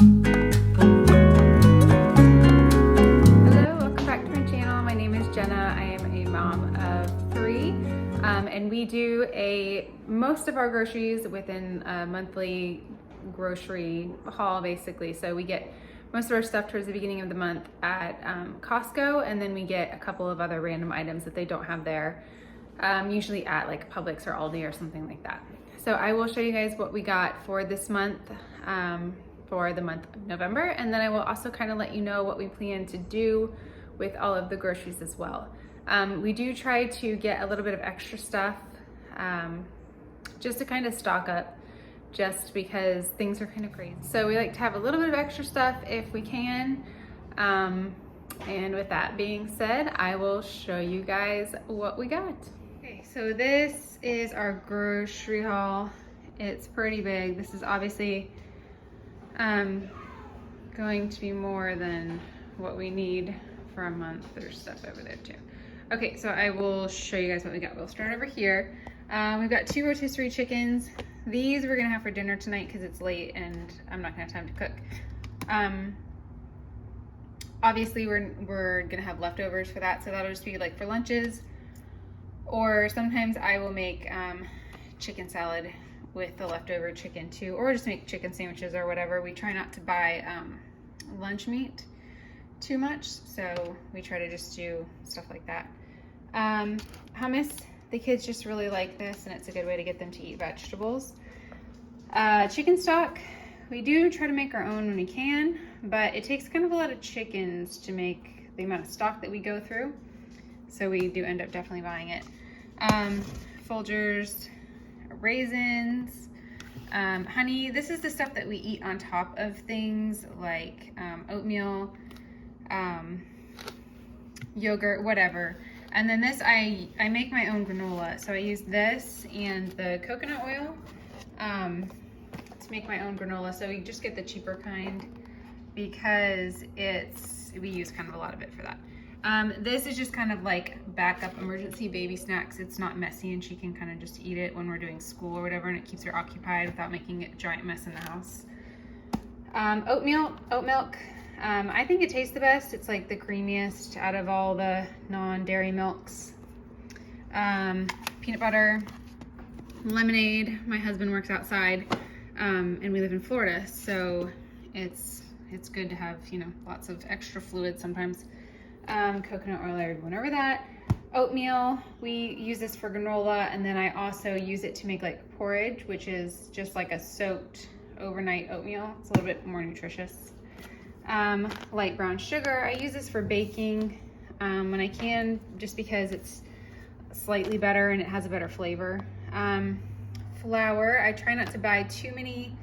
Hello, welcome back to my channel. My name is Jenna. I am a mom of 3, and we do most of our groceries within a monthly grocery haul, basically. So we get most of our stuff towards the beginning of the month at Costco, and then we get a couple of other random items that they don't have there, usually at like Publix or Aldi or something like that. So I will show you guys what we got for this month, for the month of November, and then I will also kind of let you know what we plan to do with all of the groceries as well. We do try to get a little bit of extra stuff just to kind of stock up, just because things are kind of crazy. So we like to have a little bit of extra stuff if we can. And with that being said, I will show you guys what we got. Okay, so this is our grocery haul. It's pretty big. This is obviously going to be more than what we need for a month. There's stuff over there too. Okay, so I will show you guys what we got. We'll start over here. We've got 2 rotisserie chickens. These we're gonna have for dinner tonight because it's late and I'm not gonna have time to cook. Obviously we're gonna have leftovers for that, so that'll just be like for lunches. Or sometimes I will make chicken salad with the leftover chicken too, or just make chicken sandwiches or whatever. We try not to buy lunch meat too much, so we try to just do stuff like that. Hummus, the kids just really like this, and it's a good way to get them to eat vegetables. Chicken stock, we do try to make our own when we can, but it takes kind of a lot of chickens to make the amount of stock that we go through, so we do end up definitely buying it. Folgers, raisins, honey. This is the stuff that we eat on top of things like oatmeal, yogurt, whatever. And then this, I make my own granola. So I use this and the coconut oil to make my own granola. So you just get the cheaper kind because we use kind of a lot of it for that. This is just kind of like backup emergency baby snacks. It's not messy and she can kind of just eat it when we're doing school or whatever, and it keeps her occupied without making a giant mess in the house. Oatmeal, oat milk. I think it tastes the best. It's like the creamiest out of all the non-dairy milks. Peanut butter, lemonade. My husband works outside, and we live in Florida, so it's good to have, you know, lots of extra fluid sometimes. Coconut oil, I already went over that. Oatmeal, we use this for granola, and then I also use it to make like porridge, which is just like a soaked overnight oatmeal. It's a little bit more nutritious. Light brown sugar, I use this for baking when I can, just because it's slightly better and it has a better flavor. Flour, I try not to buy too many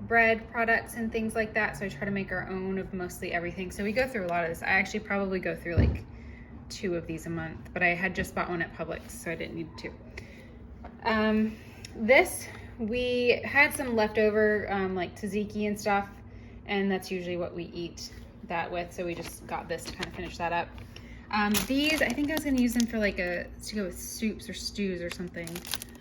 bread products and things like that, so I try to make our own of mostly everything. So we go through a lot of this. I actually probably go through like 2 of these a month, but I had just bought one at Publix, so I didn't need to. This, we had some leftover like tzatziki and stuff, and that's usually what we eat that with, so we just got this to kind of finish that up. These, I think I was gonna use them for like to go with soups or stews or something.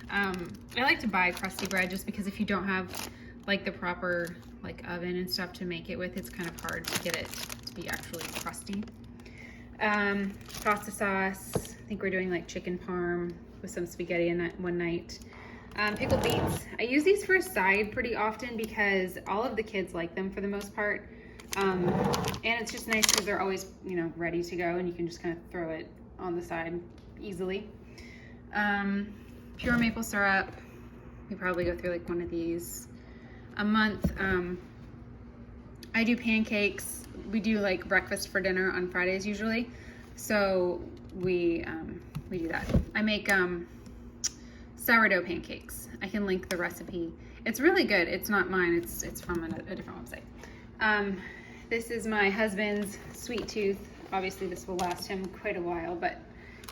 I like to buy Crusty Bread just because if you don't have like the proper like oven and stuff to make it with, it's kind of hard to get it to be actually crusty. Pasta sauce, I think we're doing like chicken parm with some spaghetti in that one night. Pickled beets, I use these for a side pretty often because all of the kids like them for the most part. And it's just nice because they're always, you know, ready to go, and you can just kind of throw it on the side easily. Pure maple syrup, we probably go through like 1 of these a month. I do pancakes. We do like breakfast for dinner on Fridays usually, so we do that. I make sourdough pancakes. I can link the recipe. It's really good. It's not mine. It's from a different website. This is my husband's sweet tooth. Obviously this will last him quite a while, but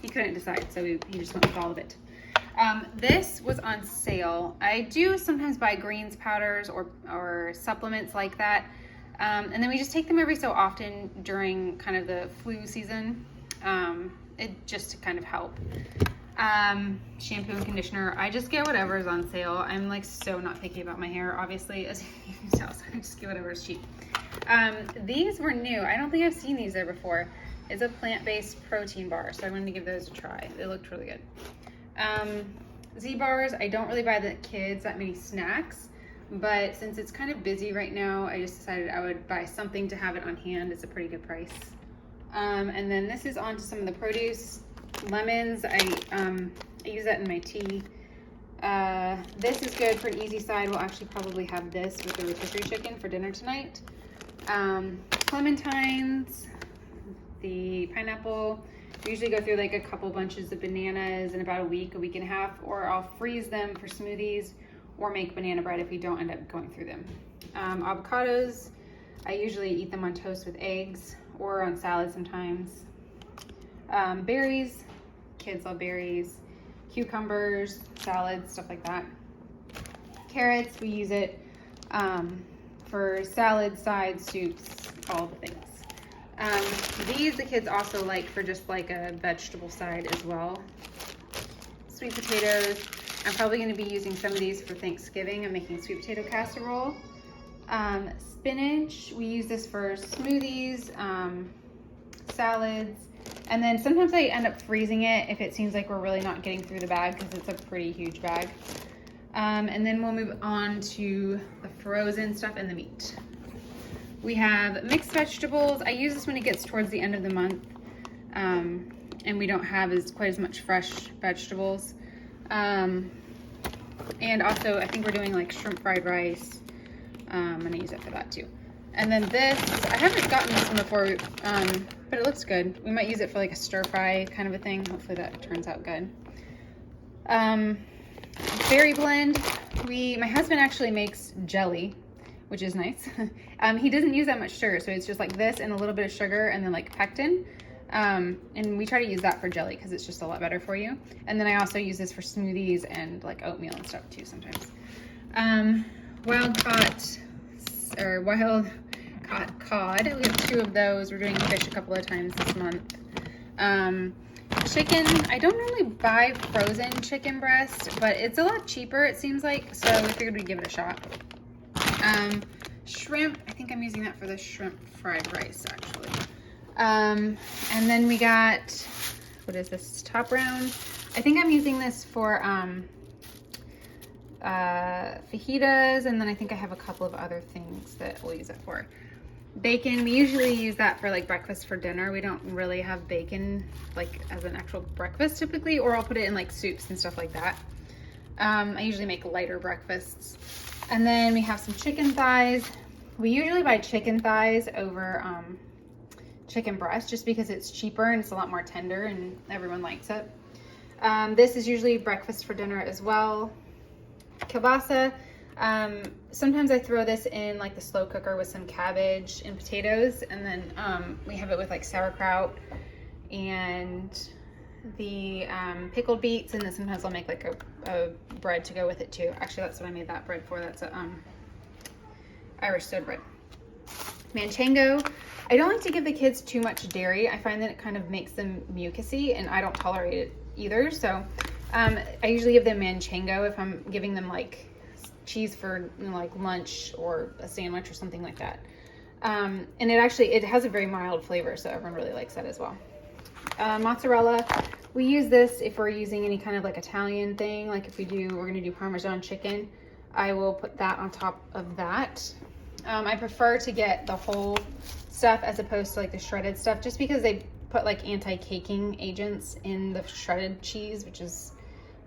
he couldn't decide, so he just went with all of it. This was on sale. I do sometimes buy greens powders or supplements like that. And then we just take them every so often during kind of the flu season. It just to kind of help. Shampoo and conditioner. I just get whatever is on sale. I'm like so not picky about my hair, obviously, as you can tell, so I just get whatever is cheap. These were new. I don't think I've seen these there before. It's a plant-based protein bar, so I wanted to give those a try. They looked really good. Z-bars, I don't really buy the kids that many snacks, but since it's kind of busy right now, I just decided I would buy something to have it on hand. It's a pretty good price. And then this is on to some of the produce. Lemons, I use that in my tea. This is good for an easy side. We'll actually probably have this with the rotisserie chicken for dinner tonight. Clementines, the pineapple. We usually go through like a couple bunches of bananas in about a week and a half, or I'll freeze them for smoothies or make banana bread if we don't end up going through them. Avocados, I usually eat them on toast with eggs or on salad sometimes. Berries, kids love berries. Cucumbers, salads, stuff like that. Carrots, we use it for salad, sides, soups, all the things. These the kids also like for just like a vegetable side as well. Sweet potatoes, I'm probably going to be using some of these for Thanksgiving. I'm making sweet potato casserole. Spinach, we use this for smoothies, salads, and then sometimes I end up freezing it if it seems like we're really not getting through the bag because it's a pretty huge bag. And then we'll move on to the frozen stuff and the meat. We have mixed vegetables. I use this when it gets towards the end of the month, and we don't have quite as much fresh vegetables. And also, I think we're doing like shrimp fried rice. I'm gonna use it for that too. And then this, I haven't gotten this one before, but it looks good. We might use it for like a stir fry kind of a thing. Hopefully that turns out good. Berry blend. My husband actually makes jelly, which is nice. He doesn't use that much sugar, so it's just like this and a little bit of sugar and then like pectin. And we try to use that for jelly because it's just a lot better for you. And then I also use this for smoothies and like oatmeal and stuff too sometimes. Wild caught cod. We have 2 of those. We're doing fish a couple of times this month. Chicken, I don't normally buy frozen chicken breast, but it's a lot cheaper it seems like, so we figured we'd give it a shot. Shrimp, I think I'm using that for the shrimp fried rice actually. And then we got, what is this, top round? I think I'm using this for fajitas, and then I think I have a couple of other things that we'll use it for. Bacon, we usually use that for like breakfast for dinner. We don't really have bacon like as an actual breakfast typically, or I'll put it in like soups and stuff like that. I usually make lighter breakfasts. And then we have some chicken thighs. We usually buy chicken thighs over chicken breast just because it's cheaper and it's a lot more tender and everyone likes it. This is usually breakfast for dinner as well. Kielbasa. Sometimes I throw this in like the slow cooker with some cabbage and potatoes, and then we have it with like sauerkraut and the pickled beets, and then sometimes I'll make like a bread to go with it too. Actually, that's what I made that bread for. That's a Irish stone bread. Manchego. I don't like to give the kids too much dairy. I find that it kind of makes them mucusy, and I don't tolerate it either. So I usually give them manchego if I'm giving them like cheese for like lunch or a sandwich or something like that. And it has a very mild flavor, so everyone really likes that as well. Mozzarella, we use this if we're using any kind of like Italian thing, like if we're gonna do Parmesan chicken, I will put that on top of that. I prefer to get the whole stuff as opposed to like the shredded stuff, just because they put like anti-caking agents in the shredded cheese, which is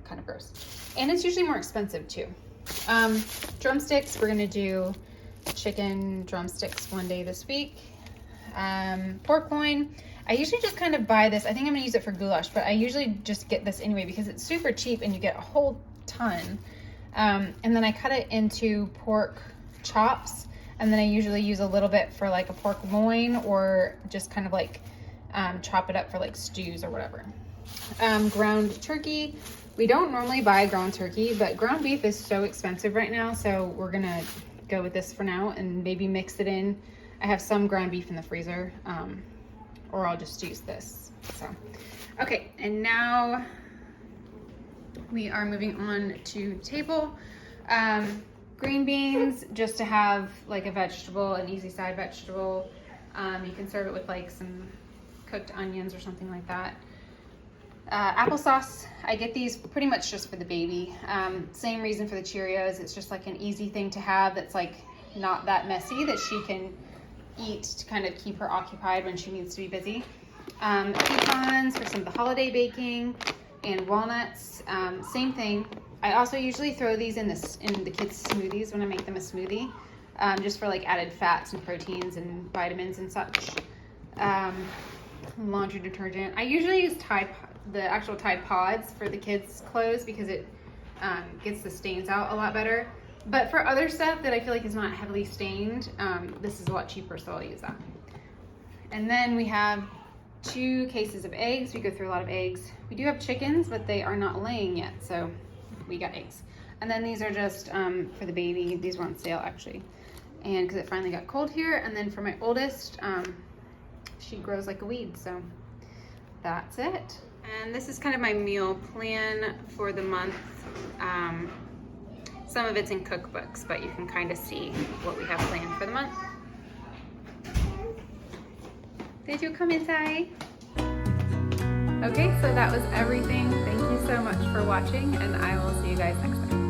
kind of gross. And it's usually more expensive too. Drumsticks, we're gonna do chicken drumsticks one day this week. Pork loin, I usually just kind of buy this. I think I'm gonna use it for goulash, but I usually just get this anyway because it's super cheap and you get a whole ton. And then I cut it into pork chops, and then I usually use a little bit for like a pork loin, or just kind of like chop it up for like stews or whatever. Ground turkey, we don't normally buy ground turkey, but ground beef is so expensive right now, so we're gonna go with this for now and maybe mix it in. I have some ground beef in the freezer, or I'll just use this. So, okay, and now we are moving on to table. Green beans, just to have like a vegetable, an easy side vegetable. You can serve it with like some cooked onions or something like that. Applesauce, I get these pretty much just for the baby. Same reason for the Cheerios. It's just like an easy thing to have that's like not that messy, that she can eat to kind of keep her occupied when she needs to be busy. Pecans for some of the holiday baking, and walnuts, same thing. I also usually throw these in the kids' smoothies when I make them a smoothie, just for like added fats and proteins and vitamins and such. Laundry detergent. I usually use the actual Tide Pods for the kids' clothes because it gets the stains out a lot better. But for other stuff that I feel like is not heavily stained, this is a lot cheaper, so I'll use that. And then we have 2 cases of eggs. We go through a lot of eggs. We do have chickens, but they are not laying yet, so we got eggs. And then these are just for the baby. These were on sale actually, and because it finally got cold here. And then for my oldest, she grows like a weed, so that's it. And this is kind of my meal plan for the month. Some of it's in cookbooks, but you can kind of see what we have planned for the month. Did you come inside? Okay, so that was everything. Thank you so much for watching, and I will see you guys next time.